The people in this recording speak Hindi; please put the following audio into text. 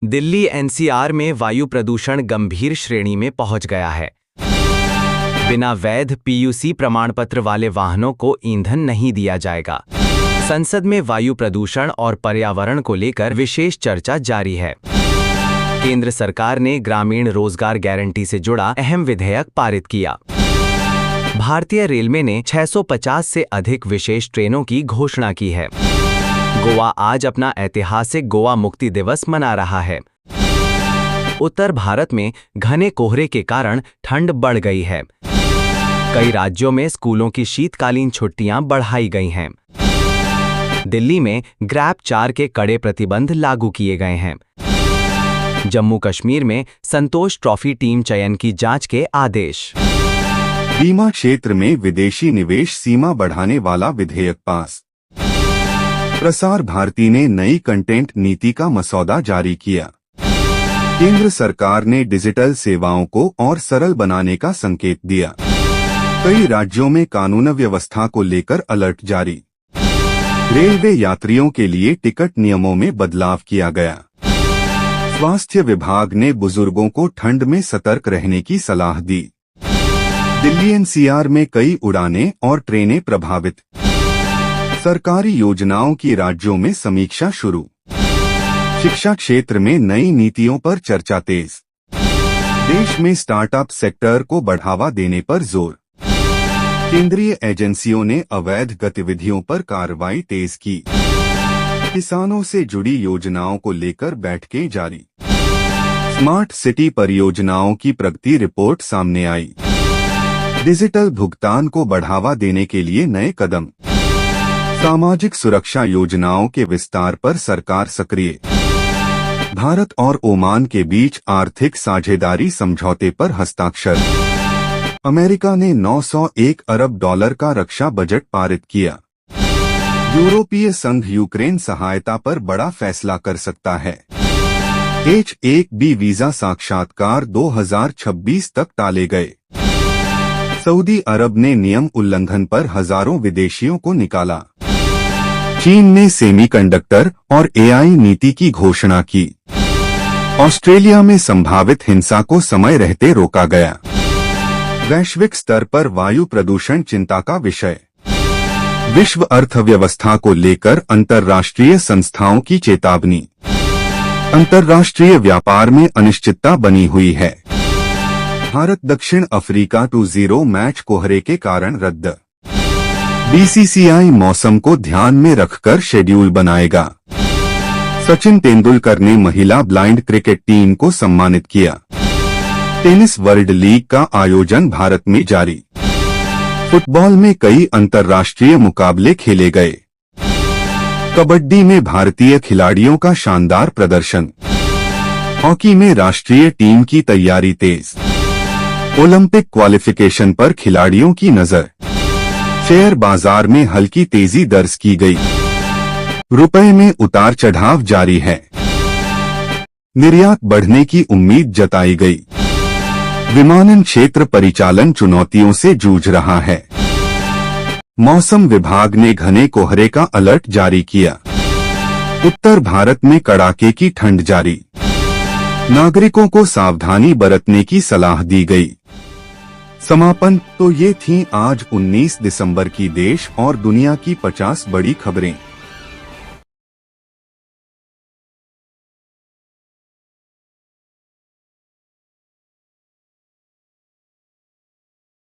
दिल्ली एनसीआर में वायु प्रदूषण गंभीर श्रेणी में पहुंच गया है। बिना वैध पीयूसी प्रमाण पत्र वाले वाहनों को ईंधन नहीं दिया जाएगा। संसद में वायु प्रदूषण और पर्यावरण को लेकर विशेष चर्चा जारी है। केंद्र सरकार ने ग्रामीण रोजगार गारंटी से जुड़ा अहम विधेयक पारित किया। भारतीय रेलवे ने 650 से अधिक विशेष ट्रेनों की घोषणा की है। गोवा आज अपना ऐतिहासिक गोवा मुक्ति दिवस मना रहा है। उत्तर भारत में घने कोहरे के कारण ठंड बढ़ गई है। कई राज्यों में स्कूलों की शीतकालीन छुट्टियां बढ़ाई गई हैं। दिल्ली में ग्रैप 4 के कड़े प्रतिबंध लागू किए गए हैं। जम्मू कश्मीर में संतोष ट्रॉफी टीम चयन की जांच के आदेश। बीमा क्षेत्र में विदेशी निवेश सीमा बढ़ाने वाला विधेयक पास। प्रसार भारती ने नई कंटेंट नीति का मसौदा जारी किया। केंद्र सरकार ने डिजिटल सेवाओं को और सरल बनाने का संकेत दिया। कई राज्यों में कानून व्यवस्था को लेकर अलर्ट जारी। रेलवे यात्रियों के लिए टिकट नियमों में बदलाव किया गया। स्वास्थ्य विभाग ने बुजुर्गों को ठंड में सतर्क रहने की सलाह दी। दिल्ली एनसीआर में कई उड़ानें और ट्रेनें प्रभावित। सरकारी योजनाओं की राज्यों में समीक्षा शुरू। शिक्षा क्षेत्र में नई नीतियों पर चर्चा तेज। देश में स्टार्टअप सेक्टर को बढ़ावा देने पर जोर। केंद्रीय एजेंसियों ने अवैध गतिविधियों पर कार्रवाई तेज की। किसानों से जुड़ी योजनाओं को लेकर बैठकें जारी। स्मार्ट सिटी परियोजनाओं की प्रगति रिपोर्ट सामने आई। डिजिटल भुगतान को बढ़ावा देने के लिए नए कदम। सामाजिक सुरक्षा योजनाओं के विस्तार पर सरकार सक्रिय। भारत और ओमान के बीच आर्थिक साझेदारी समझौते पर हस्ताक्षर। अमेरिका ने 901 अरब डॉलर का रक्षा बजट पारित किया। यूरोपीय संघ यूक्रेन सहायता पर बड़ा फैसला कर सकता है। H-1B वीजा साक्षात्कार 2026 तक टाले गए। सऊदी अरब ने नियम उल्लंघन पर हजारों विदेशियों को निकाला। चीन ने सेमीकंडक्टर और AI नीति की घोषणा की। ऑस्ट्रेलिया में संभावित हिंसा को समय रहते रोका गया। वैश्विक स्तर पर वायु प्रदूषण चिंता का विषय। विश्व अर्थव्यवस्था को लेकर अंतर्राष्ट्रीय संस्थाओं की चेतावनी। अंतर्राष्ट्रीय व्यापार में अनिश्चितता बनी हुई है। भारत दक्षिण अफ्रीका 2-0 मैच कोहरे के कारण रद्द। BCCI मौसम को ध्यान में रखकर शेड्यूल बनाएगा। सचिन तेंदुलकर ने महिला ब्लाइंड क्रिकेट टीम को सम्मानित किया। टेनिस वर्ल्ड लीग का आयोजन भारत में जारी। फुटबॉल में कई अंतर्राष्ट्रीय मुकाबले खेले गए। कबड्डी में भारतीय खिलाड़ियों का शानदार प्रदर्शन। हॉकी में राष्ट्रीय टीम की तैयारी तेज। ओलंपिक क्वालिफिकेशन पर खिलाड़ियों की नजर। शेयर बाजार में हल्की तेजी दर्ज की गई। रुपए में उतार चढ़ाव जारी है। निर्यात बढ़ने की उम्मीद जताई गई। विमानन क्षेत्र परिचालन चुनौतियों से जूझ रहा है। मौसम विभाग ने घने कोहरे का अलर्ट जारी किया। उत्तर भारत में कड़ाके की ठंड जारी। नागरिकों को सावधानी बरतने की सलाह दी गई। समापन। तो ये थी आज 19 दिसंबर की देश और दुनिया की 50 बड़ी खबरें।